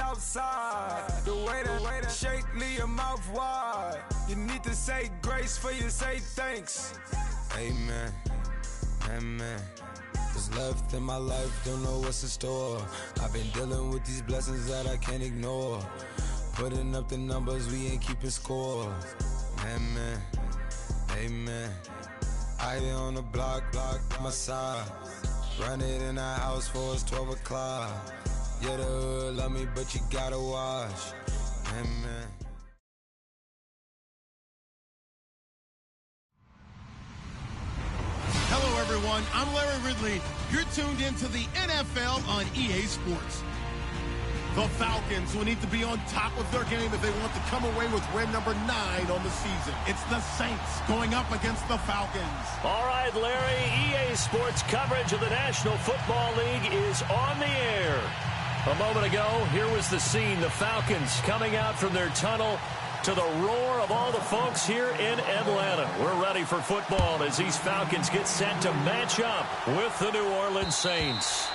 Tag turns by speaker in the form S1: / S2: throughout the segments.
S1: outside. The way that shake, leave your mouth wide. You need to say grace for you say thanks. Amen, amen. What's left in my life, don't know what's in store. I've been dealing with these blessings that I can't ignore. Putting up the numbers, we ain't keeping score. Amen, amen. I here on the block, my side. Run it in the house for it's 12 o'clock. Yeah, the hood love me, but you gotta watch. Amen.
S2: Hello, everyone. I'm Larry Ridley. You're tuned into the NFL on EA Sports. The Falcons will need to be on top of their game if they want to come away with win number 9 on the season. It's the Saints going up against the Falcons.
S3: All right, Larry, EA Sports coverage of the National Football League is on the air. A moment ago, here was the scene. The Falcons coming out from their tunnel to the roar of all the folks here in Atlanta. We're ready for football as these Falcons get set to match up with the New Orleans Saints.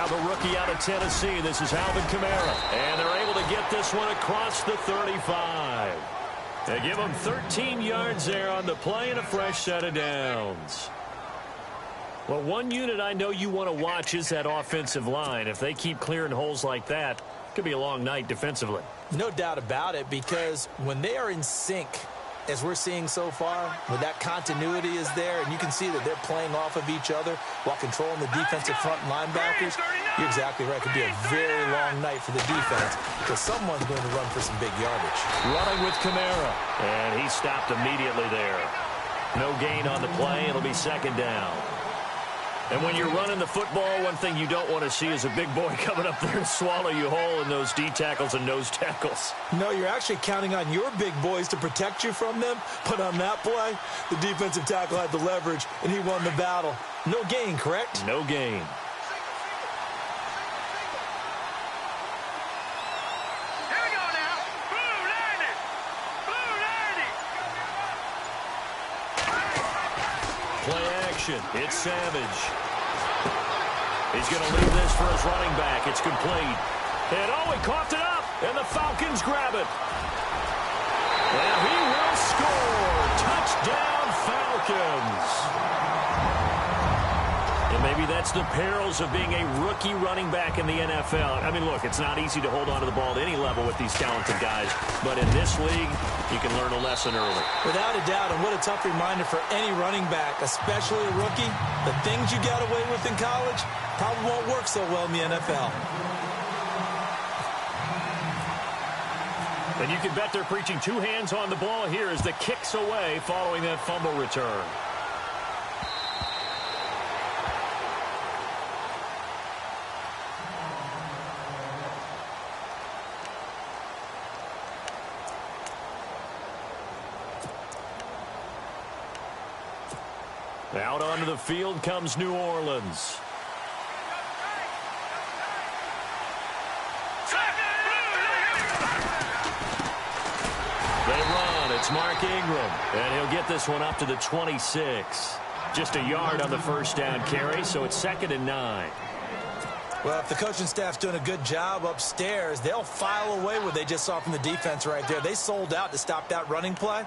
S3: The rookie out of Tennessee, this is Alvin Kamara, and they're able to get this one across the 35. They give him 13 yards there on the play and a fresh set of downs. Well, one unit I know you want to watch is that offensive line. If they keep clearing holes like that, it could be a long night defensively.
S4: No doubt about it, because when they are in sync, as we're seeing so far, when that continuity is there, and you can see that they're playing off of each other while controlling the defensive front linebackers, you're exactly right. It could be a very long night for the defense because someone's going to run for some big yardage.
S3: Running with Kamara, and he stopped immediately there. No gain on the play. It'll be second down. And when you're running the football, one thing you don't want to see is a big boy coming up there and swallow you whole in those D tackles and nose tackles.
S4: No, you're actually counting on your big boys to protect you from them. But on that play, the defensive tackle had the leverage, and he won the battle. No gain, correct?
S3: No gain.
S5: Here we go now. Blue landed. Blue landed.
S3: Play action. It's Savage. He's going to leave this for his running back. It's complete. And he coughed it up, and the Falcons grab it. And he will score. Touchdown, Falcons. And maybe that's the perils of being a rookie running back in the NFL. I mean, look, it's not easy to hold on to the ball at any level with these talented guys. But in this league, you can learn a lesson early.
S4: Without a doubt, and what a tough reminder for any running back, especially a rookie. The things you got away with in college probably won't work so well in the NFL.
S3: And you can bet they're preaching two hands on the ball here as the kick's away following that fumble return. Out onto the field comes New Orleans. They run. It's Mark Ingram. And he'll get this one up to the 26. Just a yard on the first down carry, so it's 2nd and 9.
S4: Well, if the coaching staff's doing a good job upstairs, they'll file away what they just saw from the defense right there. They sold out to stop that running play.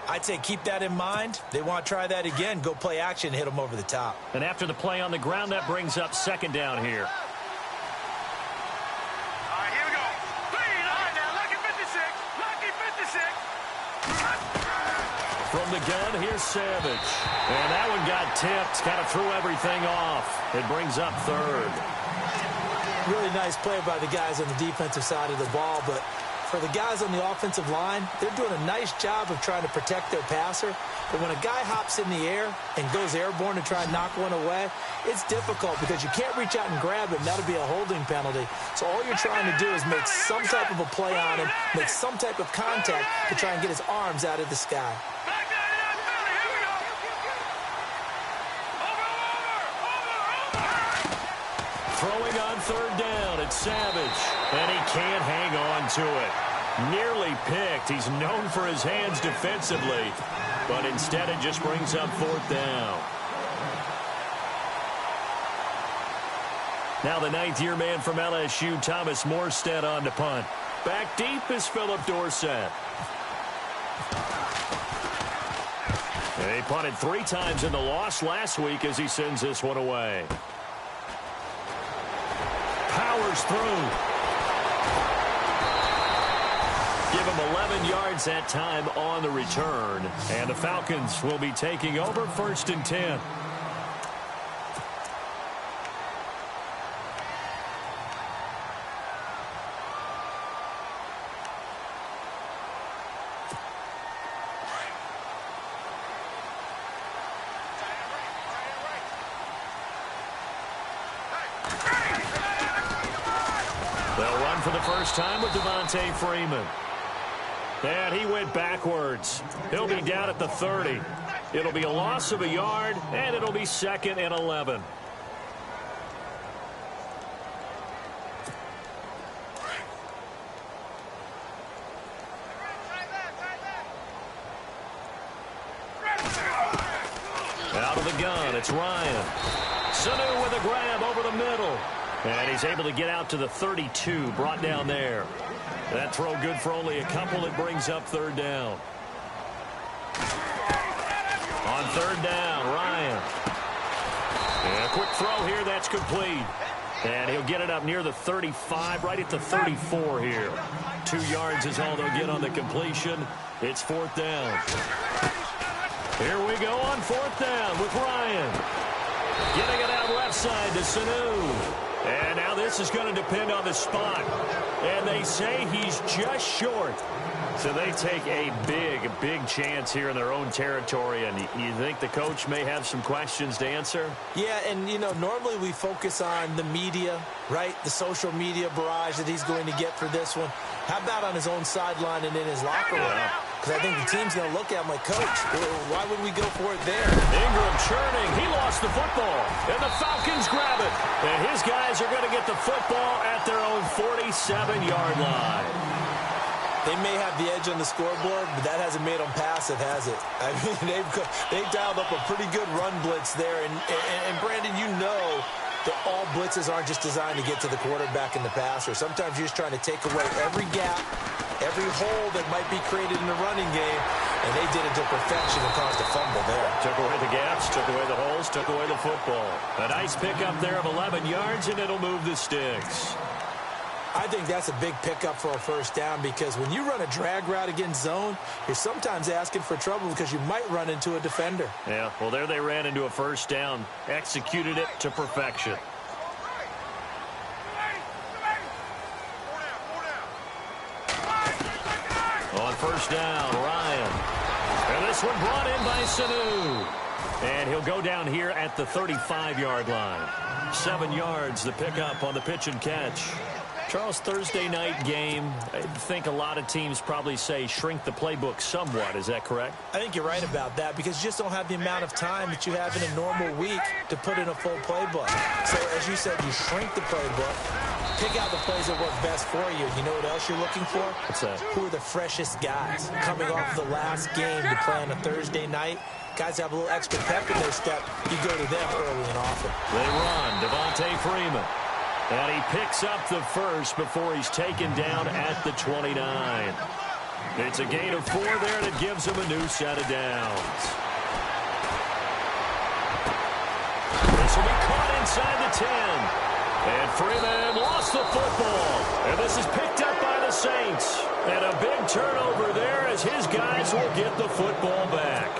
S4: I'd say keep that in mind. They want to try that again. Go play action, hit them over the top.
S3: And after the play on the ground, that brings up 2nd down here.
S5: All right, here we go. Clean. All right, now, lucky 56. Lucky 56.
S3: From the gun, here's Savage. And that one got tipped. Kind of threw everything off. It brings up 3rd.
S4: Really nice play by the guys on the defensive side of the ball, but for the guys on the offensive line, they're doing a nice job of trying to protect their passer. But when a guy hops in the air and goes airborne to try and knock one away, it's difficult because you can't reach out and grab him. That'll be a holding penalty. So all you're trying to do is make some type of a play on him, make some type of contact to try and get his arms out of the sky.
S3: Throwing on third down, it's Savage, and he can't hang on to it. Nearly picked. He's known for his hands defensively, but instead it just brings up fourth down. Now the ninth-year man from LSU, Thomas Morstead, on to punt. Back deep is Philip Dorsett. And he punted 3 times in the loss last week as he sends this one away. Powers through. Give him 11 yards that time on the return. And the Falcons will be taking over 1st and 10. They'll run for the first time with Devontae Freeman. And he went backwards. He'll be down at the 30. It'll be a loss of a yard, and it'll be 2nd and 11. Out of the gun, it's Ryan. Sanu with a grab over the middle. And he's able to get out to the 32, brought down there. That throw good for only a couple. It brings up 3rd down. On 3rd down, Ryan. And a quick throw here, that's complete. And he'll get it up near the 35, right at the 34 here. 2 yards is all they'll get on the completion. It's 4th down. Here we go on 4th down with Ryan. Getting it out left side to Sanu. And now this is going to depend on the spot. And they say he's just short. So they take a big chance here in their own territory. And you think the coach may have some questions to answer?
S4: Yeah, and, you know, normally we focus on the media, right? The social media barrage that he's going to get for this one. How about on his own sideline and in his locker room? Because I think the team's going to look at him like, Coach, why would we go for it there?
S3: Ingram churning. He lost the football. And the Falcons grab it. And his guys are going to get the football at their own 47-yard line.
S4: They may have the edge on the scoreboard, but that hasn't made them passive, has it? I mean, they've dialed up a pretty good run blitz there. And Brandon, you know that all blitzes aren't just designed to get to the quarterback and the passer. Sometimes you're just trying to take away every gap, every hole that might be created in the running game, and they did it to perfection and caused a fumble there.
S3: Took away the gaps, took away the holes, took away the football. A nice pickup there of 11 yards, and it'll move the sticks.
S4: I think that's a big pickup for a 1st down because when you run a drag route against zone, you're sometimes asking for trouble because you might run into a defender.
S3: Yeah, well, there they ran into a 1st down, executed it to perfection. On 1st down, Ryan. And this one brought in by Sanu. And he'll go down here at the 35-yard line. 7 yards, the pickup on the pitch and catch. Charles, Thursday night game, I think a lot of teams probably say shrink the playbook somewhat. Is that correct?
S4: I think you're right about that because you just don't have the amount of time that you have in a normal week to put in a full playbook. So, as you said, you shrink the playbook, pick out the plays that work best for you. You know what else you're looking for?
S3: What's that?
S4: Who are the freshest guys coming off the last game to play on a Thursday night? Guys have a little extra pep in their step. You go to them early and often.
S3: They run. Devontae Freeman. And he picks up the first before he's taken down at the 29. It's a gain of 4 there, and it gives him a new set of downs. This will be caught inside the 10. And Freeman lost the football. And this is picked up by the Saints. And a big turnover there as his guys will get the football back.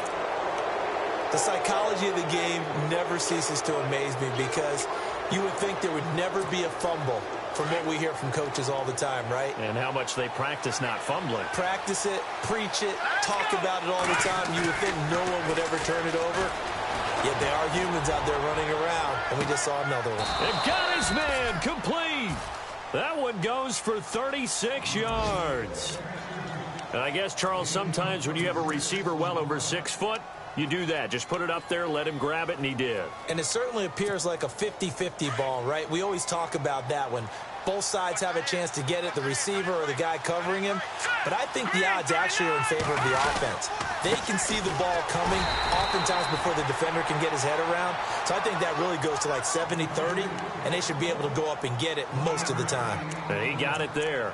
S4: The psychology of the game never ceases to amaze me because you would think there would never be a fumble from what we hear from coaches all the time, right?
S3: And how much they practice not fumbling.
S4: Practice it, preach it, talk about it all the time. You would think no one would ever turn it over. Yet they are humans out there running around, and we just saw another one.
S3: And got his man complete. That one goes for 36 yards. And I guess, Charles, sometimes when you have a receiver well over 6 foot, you do that. Just put it up there, let him grab it, and he did.
S4: And it certainly appears like a 50-50 ball, right? We always talk about that when both sides have a chance to get it, the receiver or the guy covering him. But I think the odds actually are in favor of the offense. They can see the ball coming oftentimes before the defender can get his head around. So I think that really goes to like 70-30, and they should be able to go up and get it most of the time.
S3: And he got it there.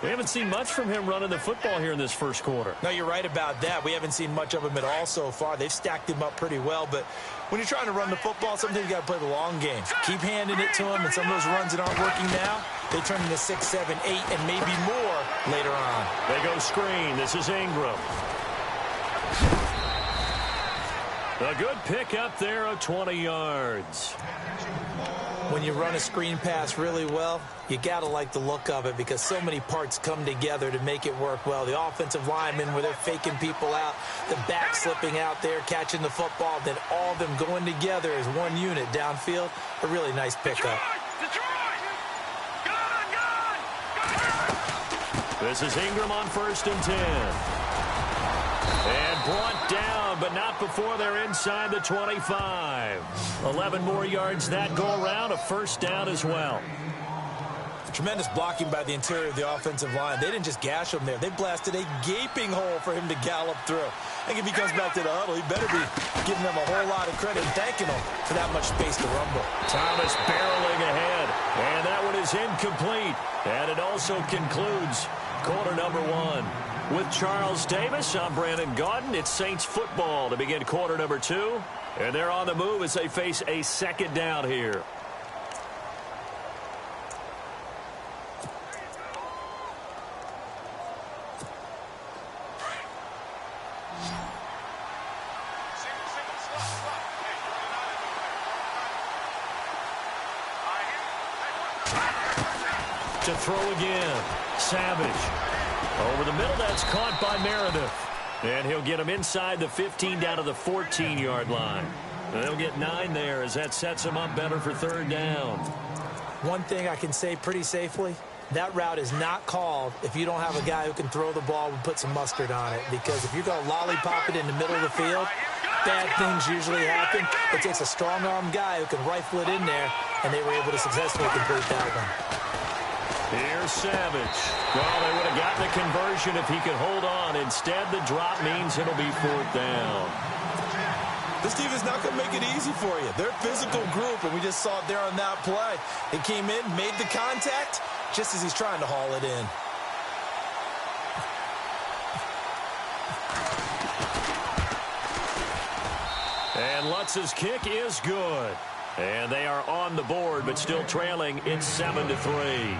S3: We haven't seen much from him running the football here in this first quarter.
S4: No, you're right about that. We haven't seen much of him at all so far. They've stacked him up pretty well, but when you're trying to run the football, sometimes you got to play the long game. Keep handing it to him, and some of those runs that aren't working now, they turn into 6, 7, 8, and maybe more later on.
S3: They go screen. This is Ingram. A good pick up there of 20 yards.
S4: When you run a screen pass really well, you got to like the look of it because so many parts come together to make it work well. The offensive linemen, where they're faking people out, the back slipping out there, catching the football, then all of them going together as one unit downfield. A really nice pickup.
S3: This is Ingram on 1st and 10. And brought down, but not before they're inside the 25. 11 more yards that go around, a first down as well.
S4: Tremendous blocking by the interior of the offensive line. They didn't just gash him there. They blasted a gaping hole for him to gallop through. I think if he comes back to the huddle, he better be giving them a whole lot of credit and thanking them for that much space to rumble.
S3: Thomas barreling ahead, and that one is incomplete. And it also concludes quarter number 1. With Charles Davis, I'm Brandon Gaudin. It's Saints football to begin quarter number 2. And they're on the move as they face a second down here. To throw again. Savage. Over the middle, that's caught by Meredith. And he'll get him inside the 15 down to the 14-yard line. And they'll get 9 there as that sets him up better for third down.
S4: One thing I can say pretty safely, that route is not called if you don't have a guy who can throw the ball and put some mustard on it. Because if you're going to lollipop it in the middle of the field, bad things usually happen. It takes a strong-arm guy who can rifle it in there, and they were able to successfully complete that one.
S3: Here's Savage. Well, they would have gotten a conversion if he could hold on. Instead, the drop means it'll be 4th down.
S4: This team is not going to make it easy for you. They're a physical group, and we just saw it there on that play. They came in, made the contact, just as he's trying to haul it in.
S3: And Lutz's kick is good. And they are on the board, but still trailing. It's 7-3.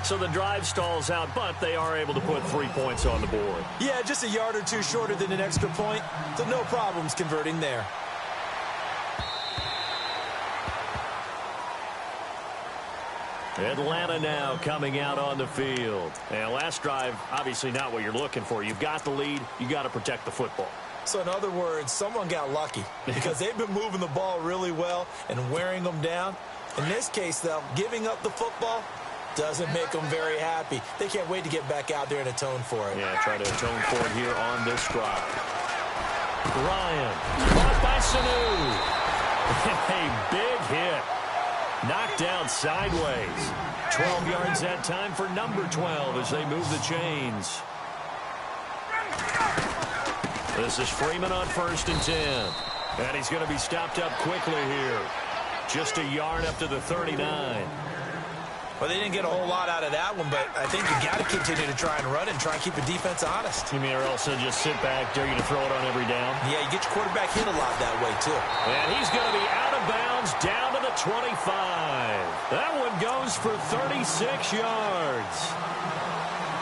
S3: So the drive stalls out, but they are able to put 3 points on the board.
S4: Yeah, just a yard or two shorter than an extra point, so no problems converting there.
S3: Atlanta now coming out on the field. And last drive, obviously not what you're looking for. You've got the lead. You got to protect the football.
S4: So in other words, someone got lucky because they've been moving the ball really well and wearing them down. In this case, though, giving up the football doesn't make them very happy. They can't wait to get back out there and atone for it.
S3: Yeah, try to atone for it here on this drive. Ryan, caught by Sanu. A big hit. Knocked down sideways. 12 yards that time for number 12 as they move the chains. This is Freeman on 1st and 10. And he's going to be stopped up quickly here. Just a yard up to the 39.
S4: Well, they didn't get a whole lot out of that one, but I think you got to continue to try and run and try and keep the defense honest.
S3: You mean or else they'll just sit back, dare you to throw it on every down?
S4: Yeah, you get your quarterback hit a lot that way, too.
S3: And he's going to be out of bounds down to the 25. That one goes for 36 yards.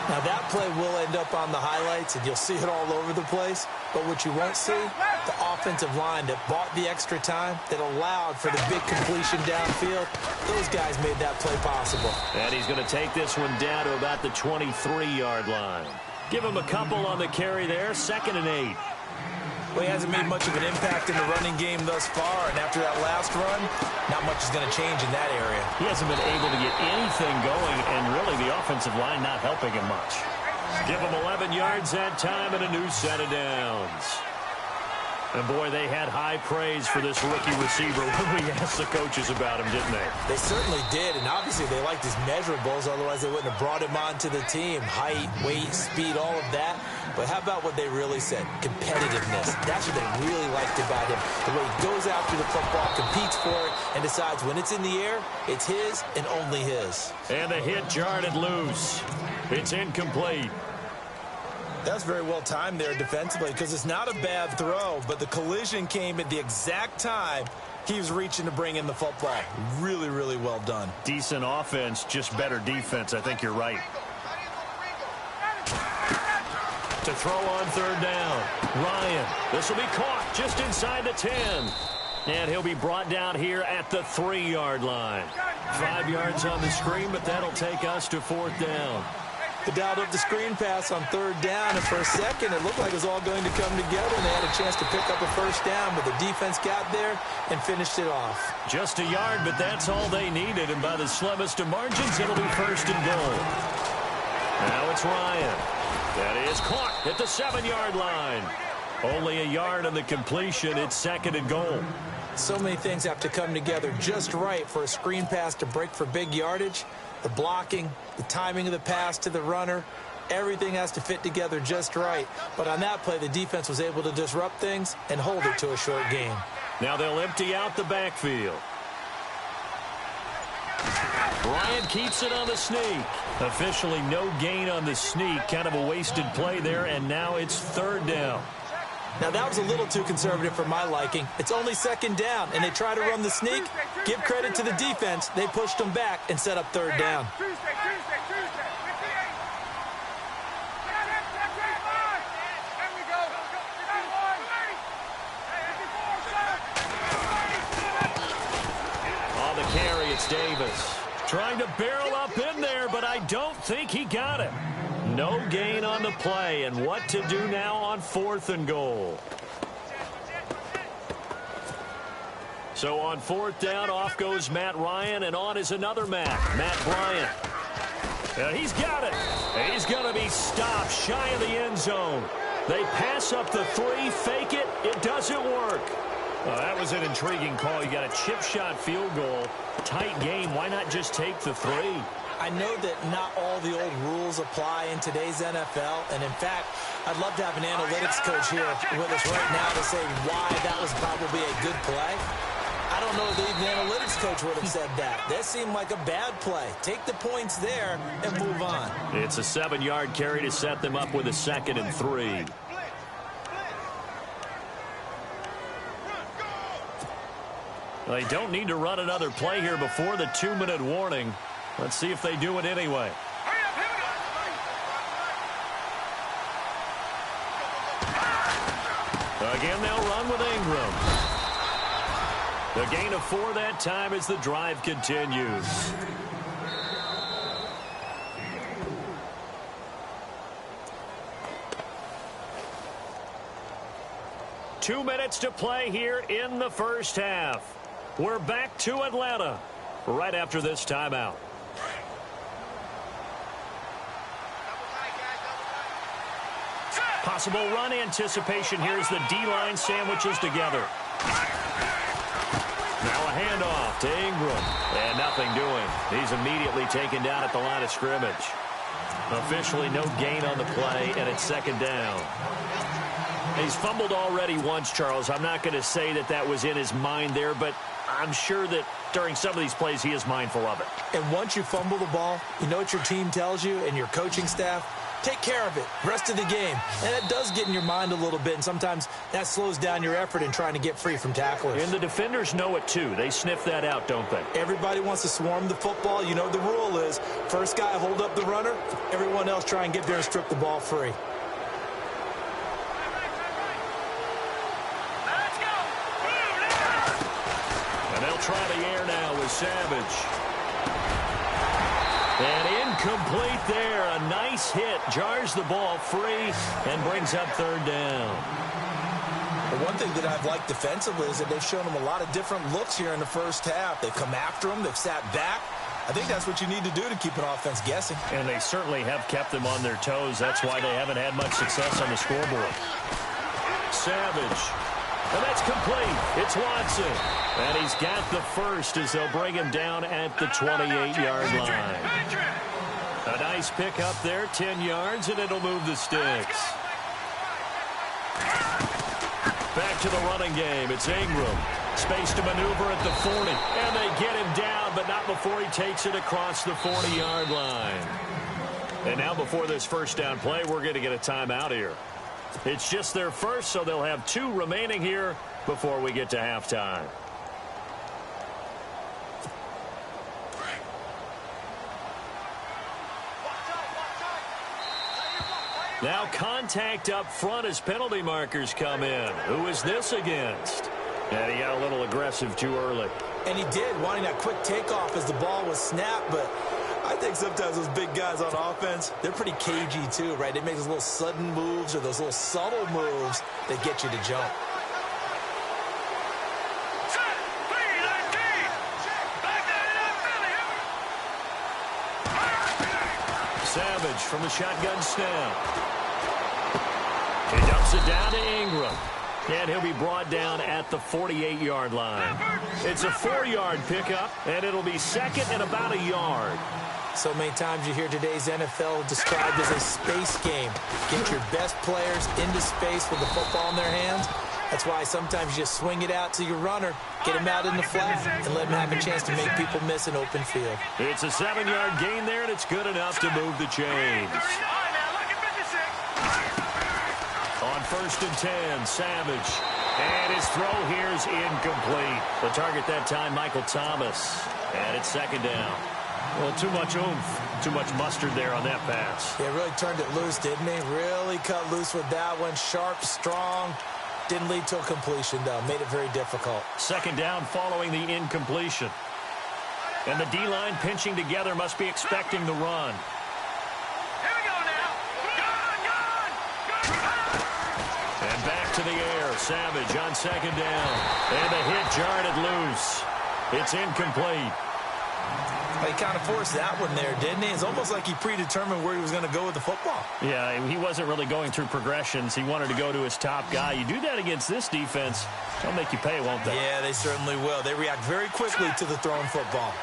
S4: Now, that play will end up on the highlights, and you'll see it all over the place. But what you won't see the offensive line that bought the extra time, that allowed for the big completion downfield. Those guys made that play possible.
S3: And he's going to take this one down to about the 23-yard line. Give him a couple on the carry there, 2nd and 8.
S4: Well, he hasn't made much of an impact in the running game thus far, and after that last run, not much is going to change in that area.
S3: He hasn't been able to get anything going, and really the offensive line not helping him much. Give him 11 yards that time and a new set of downs. And, boy, they had high praise for this rookie receiver when we asked the coaches about him, didn't they?
S4: They certainly did, and obviously they liked his measurables, otherwise they wouldn't have brought him onto the team. Height, weight, speed, all of that. But how about what they really said? Competitiveness. That's what they really liked about him. The way he goes after the football, competes for it, and decides when it's in the air, it's his and only his.
S3: And the hit jarred it loose. It's incomplete.
S4: That's very well timed there defensively because it's not a bad throw, but the collision came at the exact time he was reaching to bring in the football. Really, really well done.
S3: Decent offense, just better defense. I think you're right. To throw on 3rd down. Ryan, this will be caught just inside the 10. And he'll be brought down here at the 3-yard line. 5 yards on the screen, but that'll take us to 4th down.
S4: They dialed up the screen pass on 3rd down, and for a second it looked like it was all going to come together, and they had a chance to pick up a 1st down, but the defense got there and finished it off.
S3: Just a yard, but that's all they needed, and by the slimmest of margins, it'll be 1st and goal. Now it's Ryan. That is caught at the 7-yard line. Only a yard on the completion. It's 2nd and goal.
S4: So many things have to come together just right for a screen pass to break for big yardage. The blocking, the timing of the pass to the runner, everything has to fit together just right. But on that play, the defense was able to disrupt things and hold it to a short gain.
S3: Now they'll empty out the backfield. Bryant keeps it on the sneak. Officially no gain on the sneak. Kind of a wasted play there, and now it's 3rd down.
S4: Now, that was a little too conservative for my liking. It's only 2nd down, and they try to run the sneak. Give credit to the defense. They pushed them back and set up 3rd down.
S3: On the carry, it's Davis. Trying to barrel up in there, but I don't think he got it. No gain on the play, and what to do now on 4th and goal. So on 4th down, off goes Matt Ryan, and on is another Matt Bryant. And he's got it. He's going to be stopped shy of the end zone. They pass up the 3, fake it. It doesn't work. Well, that was an intriguing call. You got a chip shot field goal. Tight game. Why not just take the 3?
S4: I know that not all the old rules apply in today's NFL, and in fact, I'd love to have an analytics coach here with us right now to say why that was probably a good play. I don't know if the analytics coach would have said that. That seemed like a bad play. Take the points there and move on.
S3: It's a 7-yard carry to set them up with a 2nd and 3. They don't need to run another play here before the 2-minute warning. Let's see if they do it anyway. Again, they'll run with Ingram. The gain of 4 that time as the drive continues. Two minutes to play here in the first half. We're back to Atlanta right after this timeout. Possible run anticipation here as the D-line sandwiches together. Now a handoff to Ingram. And nothing doing. He's immediately taken down at the line of scrimmage. Officially no gain on the play, and it's 2nd down. He's fumbled already once, Charles. I'm not going to say that that was in his mind there, but I'm sure that during some of these plays he is mindful of it.
S4: And once you fumble the ball, you know what your team tells you and your coaching staff? Take care of it rest of the game. And that does get in your mind a little bit, and sometimes that slows down your effort in trying to get free from tacklers.
S3: And the defenders know it too. They sniff that out, don't they?
S4: Everybody wants to swarm the football. You know the rule is first guy hold up the runner, everyone else try and get there and strip the ball free.
S3: try the air now with Savage. And incomplete there. A nice hit. Jars the ball free and brings up third down.
S4: Well, one thing that I've liked defensively is that they've shown them a lot of different looks here in the first half. They've come after them. They've sat back. I think that's what you need to do to keep an offense guessing.
S3: And they certainly have kept them on their toes. That's why they haven't had much success on the scoreboard. Savage. And that's complete. It's Watson. And he's got the first as they'll bring him down at the 28-yard line. A nice pick up there, 10 yards, and it'll move the sticks. Back to the running game. It's Ingram. Space to maneuver at the 40. And they get him down, but not before he takes it across the 40-yard line. And now before this first down play, we're going to get a timeout here. It's just their first, so they'll have 2 remaining here before we get to halftime. Now contact up front as penalty markers come in. Who is this against? And he got a little aggressive too early.
S4: And he did, wanting that quick takeoff as the ball was snapped, but I think sometimes those big guys on offense, they're pretty cagey too, right? They make those little sudden moves or those little subtle moves that get you to jump.
S3: Savage from the shotgun snap. He dumps it down to Ingram. And he'll be brought down at the 48-yard line. It's a 4-yard pickup, and it'll be second and about a yard.
S4: So many times you hear today's NFL described as a space game. Get your best players into space with the football in their hands. That's why sometimes you just swing it out to your runner, get him out in the flat, and let him have a chance to make people miss an open field.
S3: It's a 7-yard gain there, and it's good enough to move the chains. On 1st and 10, Savage. And his throw here is incomplete. The target that time, Michael Thomas. And it's second down. Well, too much oomph, too much mustard there on that pass.
S4: Yeah, really turned it loose, didn't he? Really cut loose with that one. Sharp, strong. Didn't lead to a completion, though. Made it very difficult.
S3: Second down following the incompletion. And the D-line pinching together must be expecting the run. And back to the air. Savage on second down. And the hit jarred it loose. It's incomplete.
S4: He kind of forced that one there, didn't he? It's almost like he predetermined where he was going to go with the football.
S3: Yeah, he wasn't really going through progressions. He wanted to go to his top guy. You do that against this defense, they'll make you pay, won't they?
S4: Yeah, they certainly will. They react very quickly to the thrown football.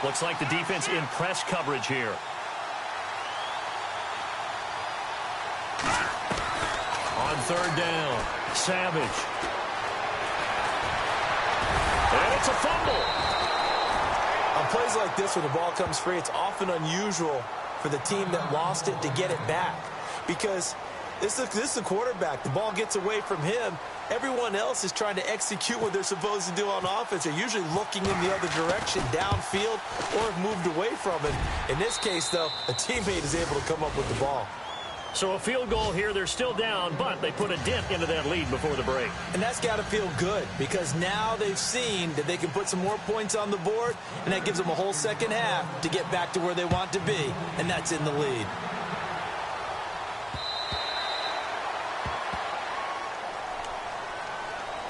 S3: Looks like the defense in press coverage here. On third down, Savage. And it's a fumble.
S4: On plays like this, when the ball comes free, it's often unusual for the team that lost it to get it back. Because this is the quarterback. The ball gets away from him. Everyone else is trying to execute what they're supposed to do on offense. They're usually looking in the other direction, downfield, or have moved away from it. In this case, though, a teammate is able to come up with the ball.
S3: So a field goal here. They're still down, but they put a dent into that lead before the break.
S4: And that's got to feel good because now they've seen that they can put some more points on the board, and that gives them a whole second half to get back to where they want to be, and that's in the lead.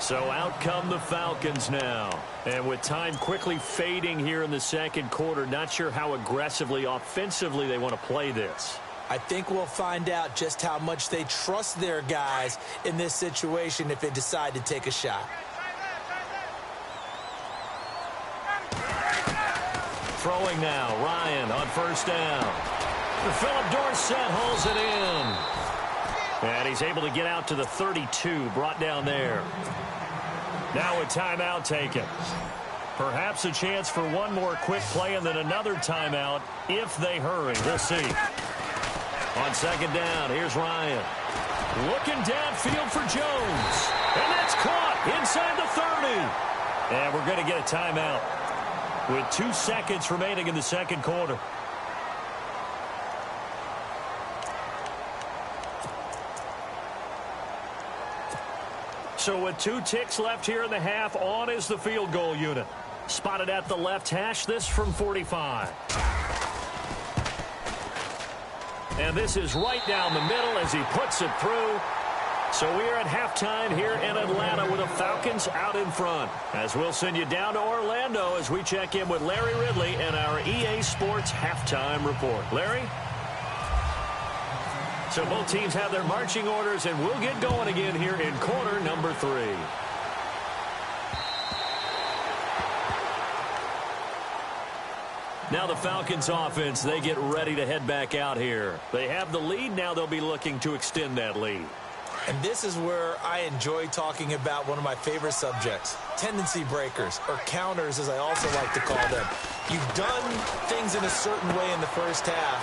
S3: So out come the Falcons now. And with time quickly fading here in the second quarter, not sure how aggressively, offensively they want to play this.
S4: I think we'll find out just how much they trust their guys in this situation if they decide to take a shot.
S3: Throwing now, Ryan on first down. Philip Dorsett hauls it in. And he's able to get out to the 32, brought down there. Now a timeout taken. Perhaps a chance for one more quick play and then another timeout if they hurry. We'll see. On second down, here's Ryan. Looking downfield for Jones. And that's caught inside the 30. And we're going to get a timeout with 2 seconds remaining in the second quarter. So with 2 ticks left here in the half, on is the field goal unit. Spotted at the left hash, this from 45. And this is right down the middle as he puts it through. So we are at halftime here in Atlanta with the Falcons out in front. As we'll send you down to Orlando as we check in with Larry Ridley and our EA Sports halftime report. Larry? So both teams have their marching orders, and we'll get going again here in quarter number 3. Now the Falcons offense, they get ready to head back out here. They have the lead. Now they'll be looking to extend that lead.
S4: And this is where I enjoy talking about one of my favorite subjects, tendency breakers, or counters as I also like to call them. You've done things in a certain way in the first half,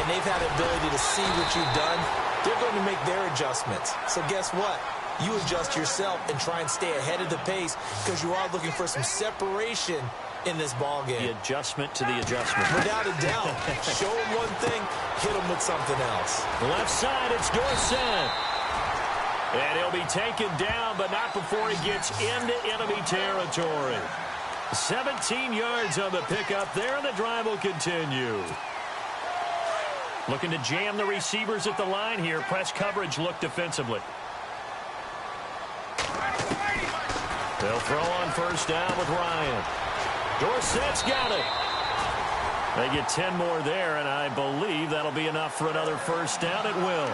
S4: and they've had the ability to see what you've done. They're going to make their adjustments. So guess what? You adjust yourself and try and stay ahead of the pace because you are looking for some separation in this ball game.
S3: The adjustment to the adjustment.
S4: Without a doubt. Show them one thing, hit them with something else.
S3: Left side, it's Dorsett. And he'll be taken down, but not before he gets into enemy territory. 17 yards on the pickup there, and the drive will continue. Looking to jam the receivers at the line here. Press coverage look defensively. They'll throw on first down with Ryan. Dorsett's got it. They get 10 more there, and I believe that'll be enough for another first down. It will.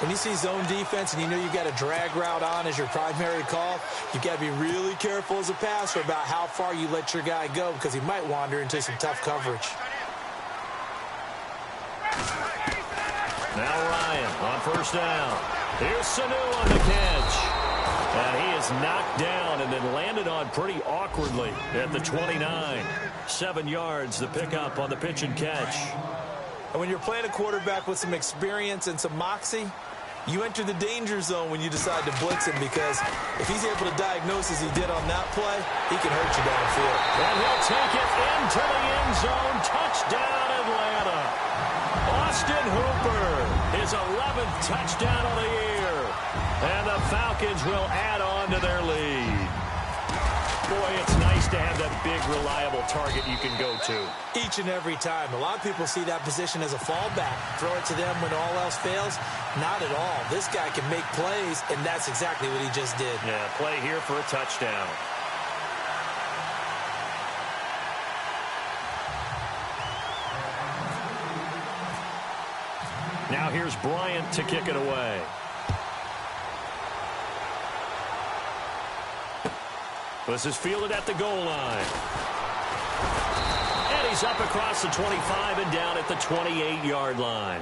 S4: When you see zone defense and you know you've got a drag route on as your primary call, you've got to be really careful as a passer about how far you let your guy go because he might wander into some tough coverage.
S3: Now Ryan on first down. Here's Sanu on the catch. And he is knocked down and then landed on pretty awkwardly at the 29. 7 yards, the pickup on the pitch and catch.
S4: And when you're playing a quarterback with some experience and some moxie, you enter the danger zone when you decide to blitz him because if he's able to diagnose as he did on that play, he can hurt you downfield.
S3: And he'll take it into the end zone. Touchdown, Atlanta. Austin Hooper, his 11th touchdown of the year. And the Falcons will add on to their lead. Boy, it's nice to have that big, reliable target you can go to.
S4: Each and every time. A lot of people see that position as a fallback. Throw it to them when all else fails. Not at all. This guy can make plays, and that's exactly what he just did.
S3: Yeah, play here for a touchdown. Now here's Bryant to kick it away. This is fielded at the goal line. And he's up across the 25 and down at the 28-yard line.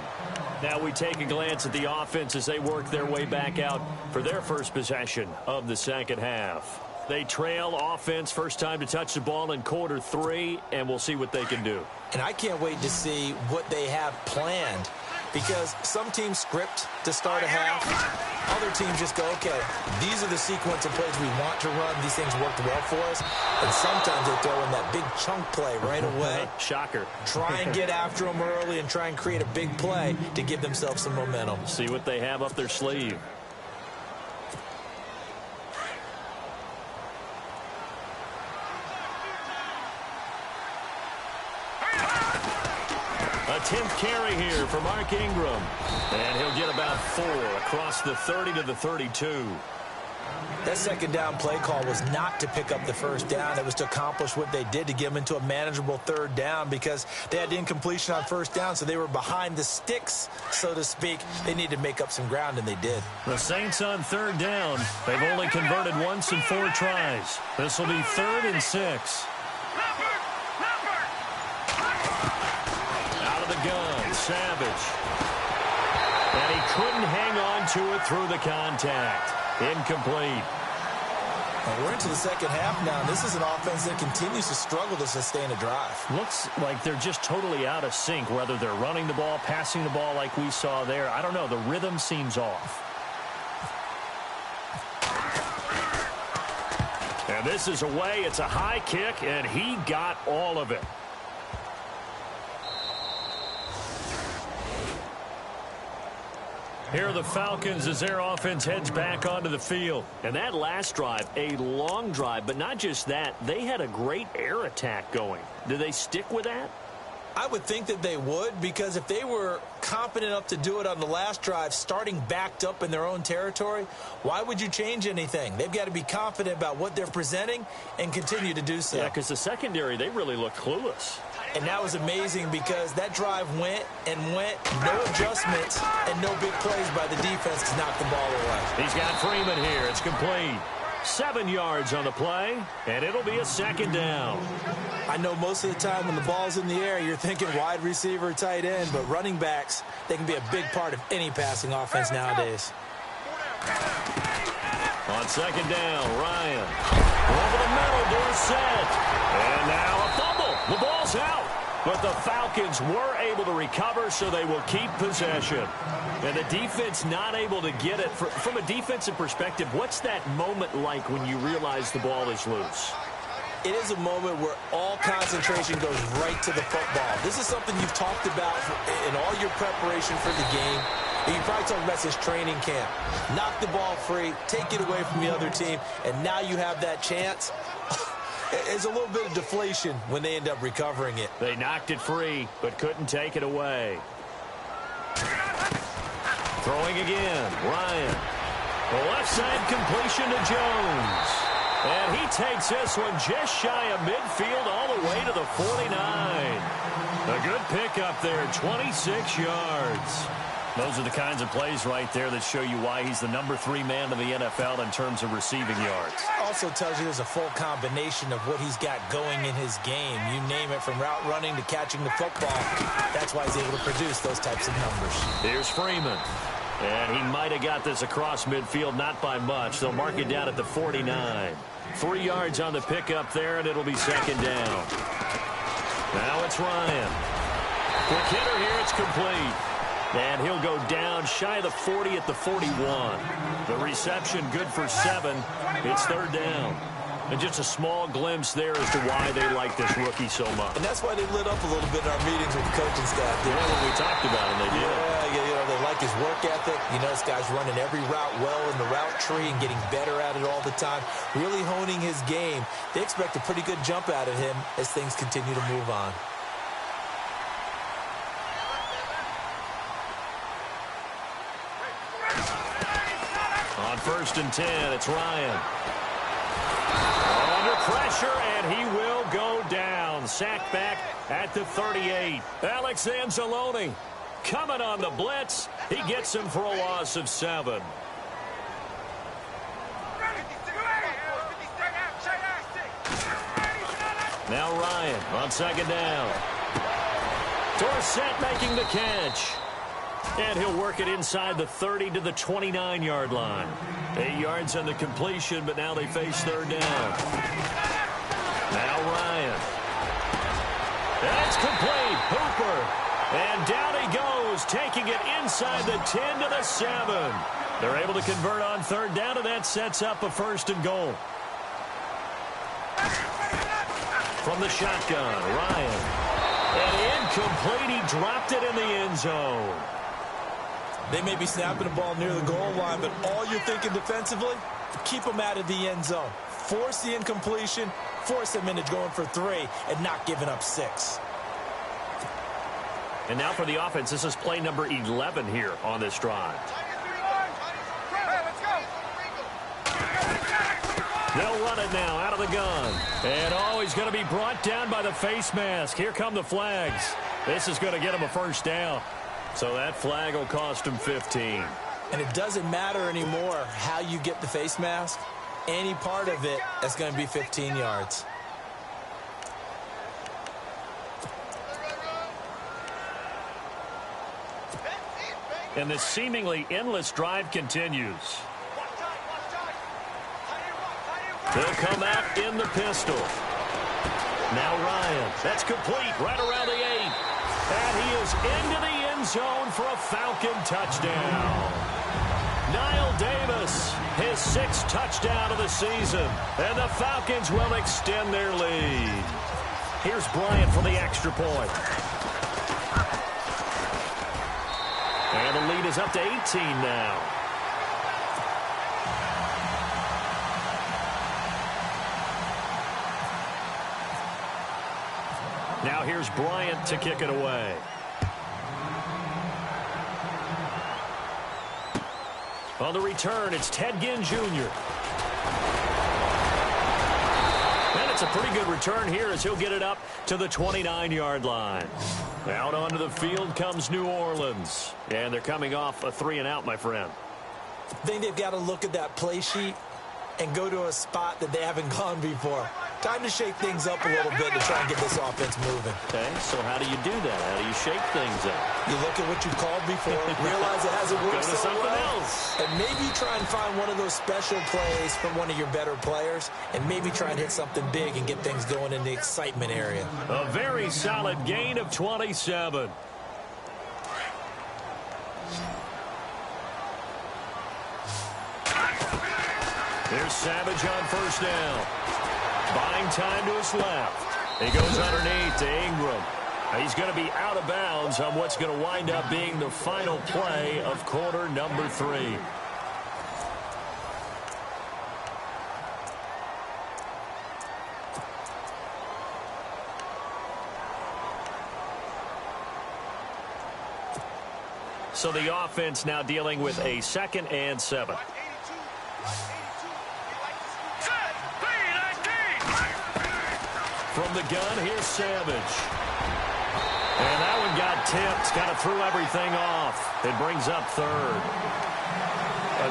S3: Now we take a glance at the offense as they work their way back out for their first possession of the second half. They trail offense first time to touch the ball in quarter 3, and we'll see what they can do.
S4: And I can't wait to see what they have planned because some teams script to start a half. Other teams just go, okay, these are the sequence of plays we want to run. These things worked well for us. And sometimes they throw in that big chunk play right away.
S3: Shocker.
S4: Try and get after them early and try and create a big play to give themselves some momentum.
S3: See what they have up their sleeve. A 10th carry here for Mark Ingram. And he'll get about 4 across the 30 to the 32.
S4: That second down play call was not to pick up the first down. It was to accomplish what they did to get them into a manageable third down because they had incompletion on first down, so they were behind the sticks, so to speak. They needed to make up some ground, and they did.
S3: The Saints on third down. They've only converted once in 4 tries. This will be 3rd and 6. Out of the gun, Savage. And he couldn't hang on to it through the contact. Incomplete.
S4: Well, we're into the second half now, and this is an offense that continues to struggle to sustain a drive.
S3: Looks like they're just totally out of sync, whether they're running the ball, passing the ball like we saw there. I don't know. The rhythm seems off. And this is away. It's a high kick, and he got all of it. Here are the Falcons as their offense heads back onto the field. And that last drive, a long drive, but not just that. They had a great air attack going. Do they stick with that?
S4: I would think that they would, because if they were competent enough to do it on the last drive, starting backed up in their own territory, why would you change anything? They've got to be confident about what they're presenting and continue to do so.
S3: Yeah, because the secondary, they really look clueless.
S4: And that was amazing because that drive went, no adjustments, and no big plays by the defense to knock the ball away.
S3: He's got Freeman here. It's complete. 7 yards on the play, and it'll be a second down.
S4: I know most of the time when the ball's in the air, you're thinking wide receiver, tight end, but running backs, they can be a big part of any passing offense nowadays.
S3: On second down, Ryan. Over the middle, Dorsett. And now a fumble. The ball's out. But the Falcons were able to recover, so they will keep possession. And the defense not able to get it. From a defensive perspective, what's that moment like when you realize the ball is loose?
S4: It is a moment where all concentration goes right to the football. This is something you've talked about in all your preparation for the game. And you probably talked about this training camp. Knock the ball free, take it away from the other team, and now you have that chance. It's a little bit of deflation when they end up recovering it.
S3: They knocked it free, but couldn't take it away. Throwing again, Ryan. The left side completion to Jones. And he takes this one just shy of midfield all the way to the 49. A good pickup there, 26 yards. Those are the kinds of plays right there that show you why he's the number 3 man in the NFL in terms of receiving yards.
S4: Also tells you there's a full combination of what he's got going in his game. You name it, from route running to catching the football. That's why he's able to produce those types of numbers.
S3: Here's Freeman. And he might have got this across midfield, not by much. They'll mark it down at the 49. 3 yards on the pickup there, and it'll be second down. Now it's Ryan. Quick hitter here, it's complete. And he'll go down shy of the 40 at the 41. The reception good for 7. It's third down. And just a small glimpse there as to why they like this rookie so much.
S4: And that's why they lit up a little bit in our meetings with the coaching staff.
S3: Yeah, when we talked about him, they did.
S4: Yeah, they like his work ethic. You know, this guy's running every route well in the route tree and getting better at it all the time. Really honing his game. They expect a pretty good jump out of him as things continue to move on.
S3: On 1st and 10, it's Ryan. Under pressure, and he will go down. Sacked back at the 38. Alex Anzalone coming on the blitz. He gets him for a loss of 7. Now Ryan on second down. Dorsett making the catch. And he'll work it inside the 30 to the 29-yard line. 8 yards on the completion, but now they face third down. Now Ryan. And it's complete. Hooper. And down he goes, taking it inside the 10 to the 7. They're able to convert on third down, and that sets up a 1st and goal. From the shotgun, Ryan. And incomplete. He dropped it in the end zone.
S4: They may be snapping the ball near the goal line, but all you're thinking defensively, keep them out of the end zone. Force the incompletion, force them into going for 3, and not giving up 6.
S3: And now for the offense, this is play number 11 here on this drive. They'll run it now out of the gun. And he's going to be brought down by the face mask. Here come the flags. This is going to get him a 1st down. So that flag will cost him 15.
S4: And it doesn't matter anymore how you get the face mask. Any part of it, that's going to be 15 yards.
S3: And this seemingly endless drive continues. They'll come out in the pistol. Now Ryan. That's complete right around the 8. And he is into the end zone for a Falcon touchdown. Niall Davis, his 6th touchdown of the season. And the Falcons will extend their lead. Here's Bryant for the extra point. And the lead is up to 18 now. Now here's Bryant to kick it away. On the return, it's Ted Ginn Jr. And it's a pretty good return here as he'll get it up to the 29-yard line. Out onto the field comes New Orleans. And they're coming off a 3-and-out, my friend.
S4: I think they've got to look at that play sheet and go to a spot that they haven't gone before. Time to shake things up a little bit to try and get this offense moving.
S3: Okay, so how do you do that? How do you shake things up?
S4: You look at what you called before, realize it hasn't worked so
S3: something
S4: well,
S3: else.
S4: and maybe try and find one of those special plays from one of your better players, and maybe try and hit something big and get things going in the excitement area.
S3: A very solid gain of 27. There's Savage on first down. Buying time to his left. He goes underneath to Ingram. He's going to be out of bounds on what's going to wind up being the final play of quarter number 3. So the offense now dealing with a 2nd and 7. From the gun, here's Savage. And that one got tipped, kind of threw everything off. It brings up 3rd.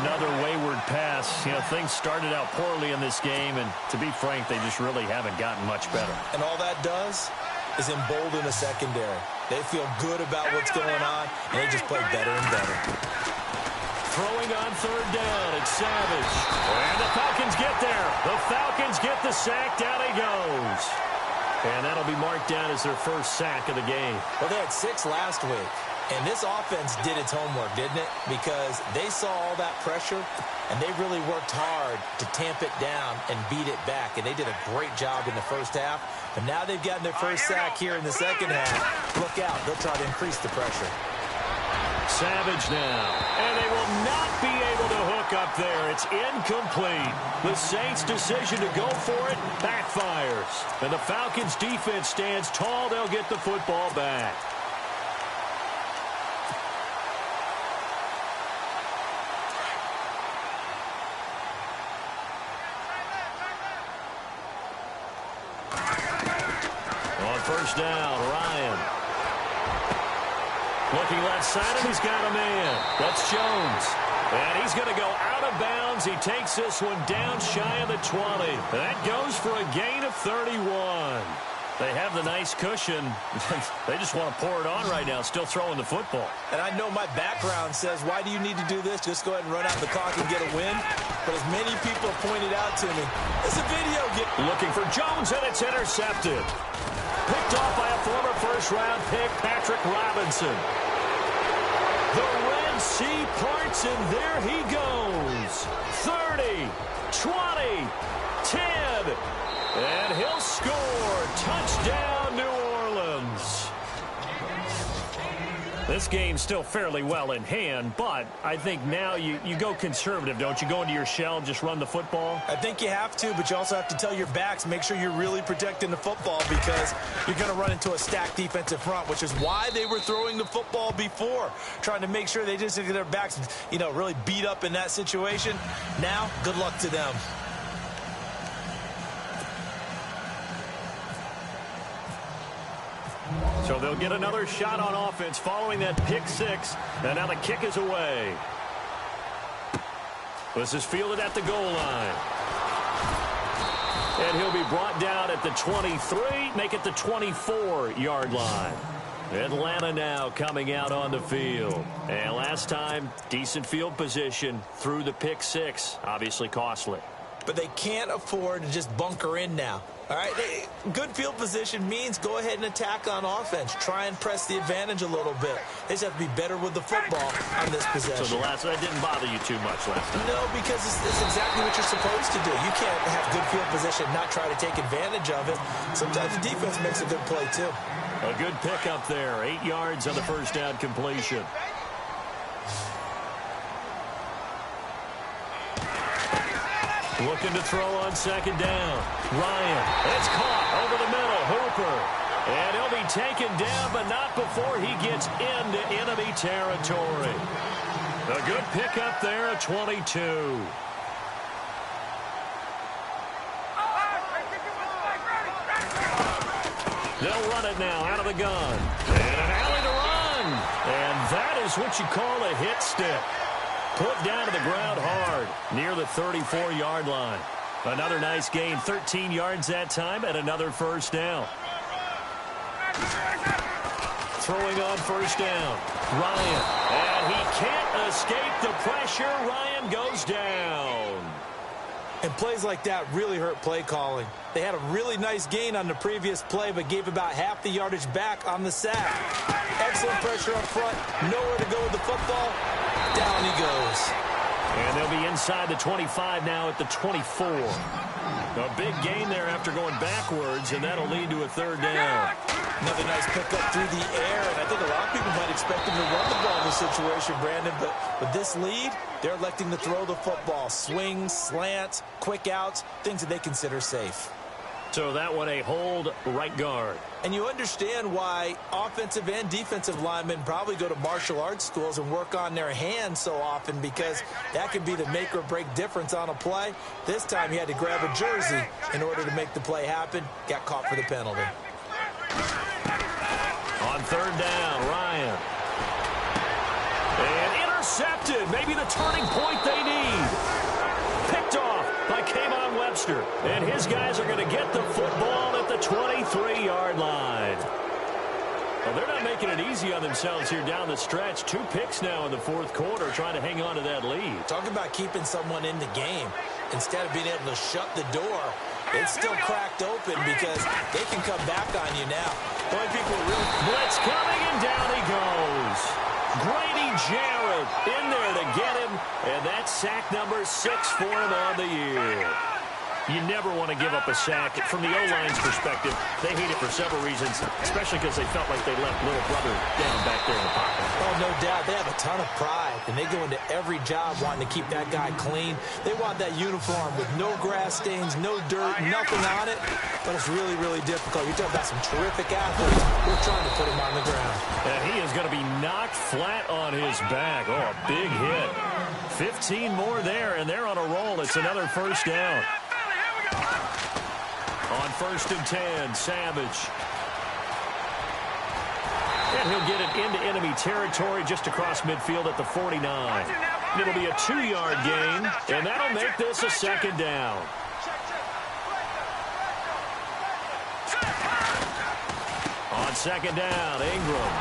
S3: Another wayward pass. You know, things started out poorly in this game, and to be frank, they just really haven't gotten much better.
S4: And all that does is embolden the secondary. They feel good about what's going on, and they just play better and better.
S3: Throwing on 3rd down, it's Savage. And the Falcons get there. The Falcons get the sack. Down he goes. And that'll be marked down as their first sack of the game.
S4: Well, they had 6 last week. And this offense did its homework, didn't it? Because they saw all that pressure, and they really worked hard to tamp it down and beat it back. And they did a great job in the first half. But now they've gotten their first sack here in the second half. Look out. They'll try to increase the pressure.
S3: Savage now. And they will not be able to hook up there. It's incomplete. The Saints' decision to go for it backfires. And the Falcons' defense stands tall. They'll get the football back. On first down, Ryan. Looking left side, and he's got a man. That's Jones. And he's going to go out of bounds. He takes this one down shy of the 20. That goes for a gain of 31. They have the nice cushion. They just want to pour it on right now, still throwing the football.
S4: And I know my background says, why do you need to do this? Just go ahead and run out the clock and get a win. But as many people have pointed out to me, it's a video game.
S3: Looking for Jones, and it's intercepted. Picked off by a former first-round pick, Patrick Robinson. The Red Sea parts, and there he goes. 30, 20, 10, and he'll score. Touchdown, New Orleans. This game's still fairly well in hand, but I think now you go conservative, don't you? Go into your shell and just run the football?
S4: I think you have to, but you also have to tell your backs, make sure you're really protecting the football because you're going to run into a stacked defensive front, which is why they were throwing the football before, trying to make sure they just get their backs, really beat up in that situation. Now, good luck to them.
S3: So they'll get another shot on offense following that pick 6. And now the kick is away. This is fielded at the goal line. And he'll be brought down at the 23, make it the 24-yard line. Atlanta now coming out on the field. And last time, decent field position through the pick 6. Obviously costly.
S4: But they can't afford to just bunker in now. All right, good field position means go ahead and attack on offense. Try and press the advantage a little bit. They just have to be better with the football on this possession.
S3: So that didn't bother you too much last time?
S4: No, because it's exactly what you're supposed to do. You can't have good field position and not try to take advantage of it. Sometimes the defense makes a good play, too.
S3: A good pickup there. 8 yards on the first down completion. Looking to throw on second down. Ryan. It's caught over the middle. Hooper. And he'll be taken down, but not before he gets into enemy territory. A good pickup there at 22. They'll run it now out of the gun. And an alley to run. And that is what you call a hit stick. Put down to the ground hard near the 34-yard line. Another nice gain, 13 yards that time, and another first down. Throwing on first down. Ryan. And he can't escape the pressure. Ryan goes down.
S4: And plays like that really hurt play calling. They had a really nice gain on the previous play, but gave about half the yardage back on the sack. Excellent pressure up front. Nowhere to go with the football. Down he goes.
S3: And they'll be inside the 25 now at the 24. A big gain there after going backwards, and that'll lead to a third down.
S4: Another nice pickup through the air, and I think a lot of people might expect him to run the ball in this situation, Brandon, but with this lead, they're electing to throw the football. Swings, slants, quick outs, things that they consider safe.
S3: So that one a hold right guard.
S4: And you understand why offensive and defensive linemen probably go to martial arts schools and work on their hands so often, because that can be the make or break difference on a play. This time he had to grab a jersey in order to make the play happen. Got caught for the penalty.
S3: On third down, Ryan. And intercepted. Maybe the turning point they need. Picked off by Kayvon Webster. And his guys are going to get the football at the 23-yard line. Well, they're not making it easy on themselves here down the stretch. 2 picks now in the fourth quarter, trying to hang on to that lead.
S4: Talk about keeping someone in the game. Instead of being able to shut the door, it's still cracked open because they can come back on you now. The only people who really...
S3: Blitz coming, and down he goes. Grady Jarrett in there to get him, and that's sack number 6 for him on the year. You never want to give up a sack. From the O-line's perspective, they hate it for several reasons, especially because they felt like they left little brother down back there in the pocket.
S4: Oh, no doubt. They have a ton of pride, and they go into every job wanting to keep that guy clean. They want that uniform with no grass stains, no dirt, nothing on it, but it's really, really difficult. You're talking about some terrific athletes. We're trying to put him on the ground.
S3: And he is going to be knocked flat on his back. Oh, a big hit. 15 more there, and they're on a roll. It's another first down. On 1st and 10, Savage. And he'll get it into enemy territory just across midfield at the 49. It'll be a 2-yard gain, and that'll make this a second down. On second down, Ingram.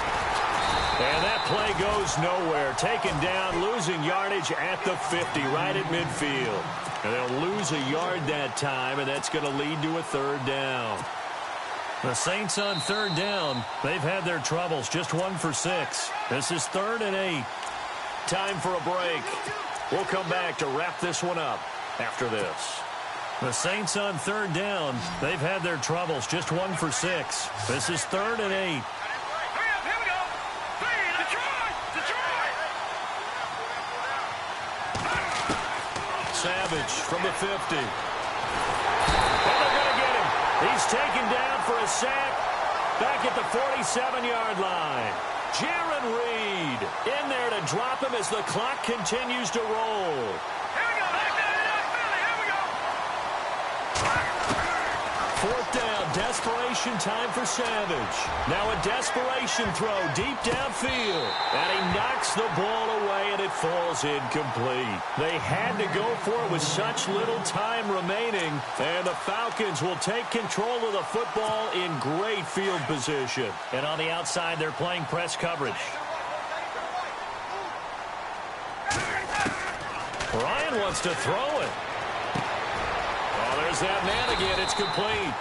S3: And that play goes nowhere. Taken down, losing yardage at the 50, right at midfield. And they'll lose a yard that time, and that's going to lead to a third down. The Saints on third down, they've had their troubles, just 1 for 6. This is 3rd and 8. Time for a break. We'll come back to wrap this one up after this. The Saints on third down, they've had their troubles, just 1 for 6. This is 3rd and 8. Savage from the 50. And they're going to get him. He's taken down for a sack back at the 47-yard line. Jaron Reed in there to drop him as the clock continues to roll. Fourth down, desperation time for Savage. Now a desperation throw deep downfield. And he knocks the ball away, and it falls incomplete. They had to go for it with such little time remaining. And the Falcons will take control of the football in great field position. And on the outside, they're playing press coverage. Ryan wants to throw it. Oh, there's that man again. It's complete.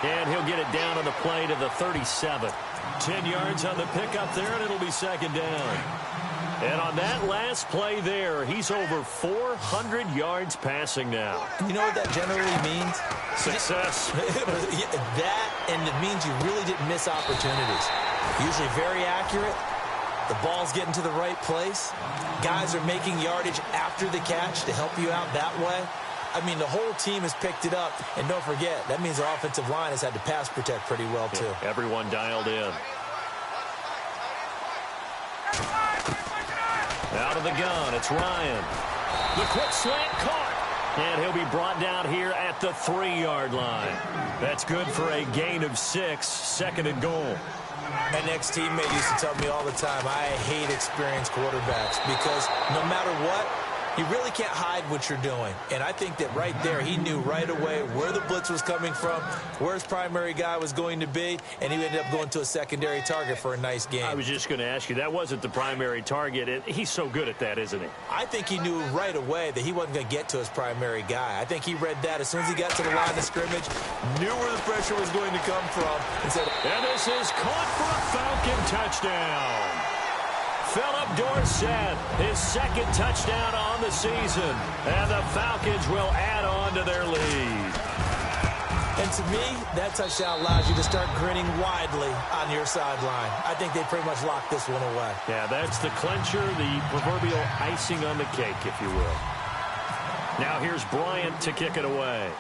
S3: And he'll get it down on the play to the 37. 10 yards on the pickup there, and it'll be second down. And on that last play there, he's over 400 yards passing now.
S4: You know what that generally means?
S3: Success.
S4: That, and it means you really didn't miss opportunities. Usually very accurate. The ball's getting to the right place. Guys are making yardage after the catch to help you out that way. I mean, the whole team has picked it up. And don't forget, that means the offensive line has had to pass protect pretty well, too.
S3: Yeah, everyone dialed in. Out of the gun, it's Ryan. The quick slant caught. And he'll be brought down here at the 3-yard line. That's good for a gain of 6, second and goal.
S4: An ex-teammate used to tell me all the time, I hate experienced quarterbacks because no matter what, you really can't hide what you're doing. And I think that right there, he knew right away where the blitz was coming from, where his primary guy was going to be, and he ended up going to a secondary target for a nice game.
S3: I was just going to ask you, that wasn't the primary target. He's so good at that, isn't he?
S4: I think he knew right away that he wasn't going to get to his primary guy. I think he read that as soon as he got to the line of scrimmage, knew where the pressure was going to come from, and said,
S3: and this is caught for a Falcon touchdown. Philip Dorsett, his second touchdown on the season. And the Falcons will add on to their lead.
S4: And to me, that touchdown allows you to start grinning widely on your sideline. I think they pretty much locked this one away.
S3: Yeah, that's the clincher, the proverbial icing on the cake, if you will. Now here's Bryant to kick it away.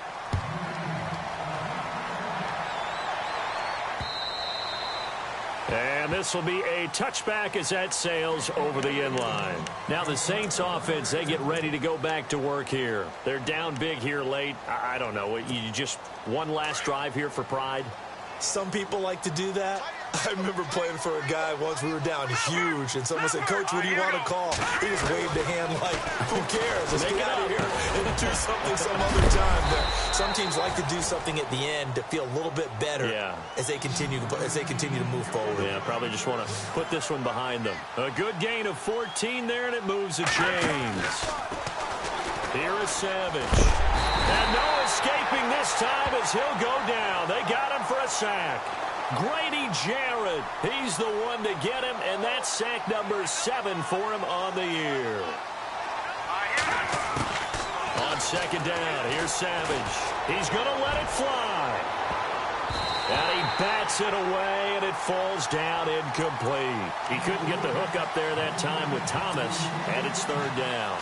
S3: And this will be a touchback as that sails over the end line. Now the Saints offense, they get ready to go back to work here. They're down big here late. I don't know. You just one last drive here for pride?
S4: Some people like to do that. I remember playing for a guy once. We were down huge, and someone said, Coach, what do you want to call? He just waved a hand like, who cares? Let's get out of here and do something some other time. But some teams like to do something at the end to feel a little bit better as they continue to move forward.
S3: Yeah, probably just want to put this one behind them. A good gain of 14 there, and it moves the chains. Here is Savage. And no escaping this time as he'll go down. They got him for a sack. Grady Jarrett, he's the one to get him, and that's sack number 7 for him on the year. On second down, here's Savage. He's going to let it fly. And he bats it away, and it falls down incomplete. He couldn't get the hook up there that time with Thomas, and it's third down.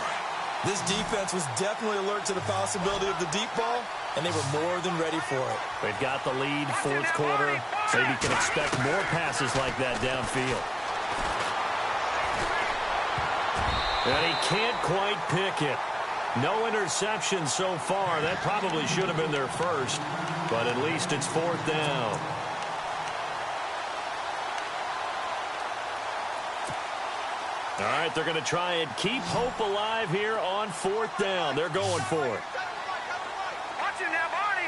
S4: This defense was definitely alert to the possibility of the deep ball, and they were more than ready for it.
S3: They've got the lead, fourth quarter. Maybe can expect more passes like that downfield. And he can't quite pick it. No interception so far. That probably should have been their first, but at least it's fourth down. All right, they're going to try and keep hope alive here on fourth down. They're going for it.
S5: Watch him now, Barney.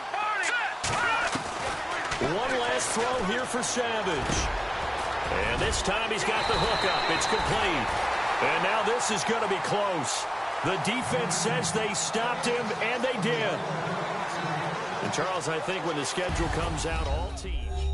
S3: One last throw here for Savage. And this time he's got the hook up. It's complete. And now this is going to be close. The defense says they stopped him, and they did. And, Charles, I think when the schedule comes out, all teams